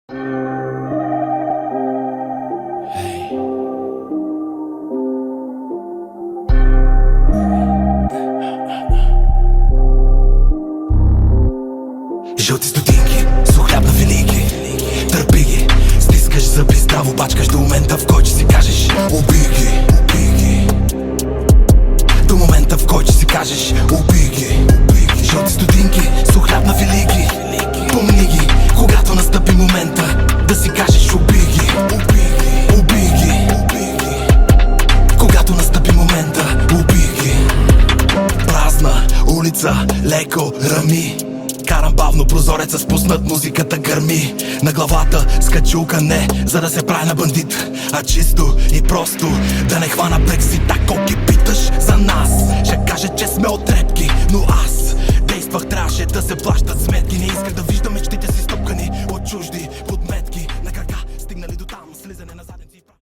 Жълти стотинки, сух хляб на велики. Търпи ги, стискаш зъби, здраво бачкаш до момента, в който си кажеш убий ги, убий ги. До момента, в който си кажеш убий ги, убий ги. Жълти стотинки, сух хляб на велики. Помни ги, когато настъпи момента, да си кажеш убий ги, убий ги, убий ги, убий ги. Когато настъпи момента, убий ги. Празна улица, леко рами. Карам бавно прозореца, спуснат музиката гърми. На главата с качулка не, за да се прави на бандит, а чисто и просто да не хвана Брексит. Ако ги питаш за нас, ще кажа, че сме отрепки. Но аз действах, трябваше да се плащат сметки. Не исках да виждам мечтите си стъпкани от чужди подметки. На крака стигнали до там, слизане на заден.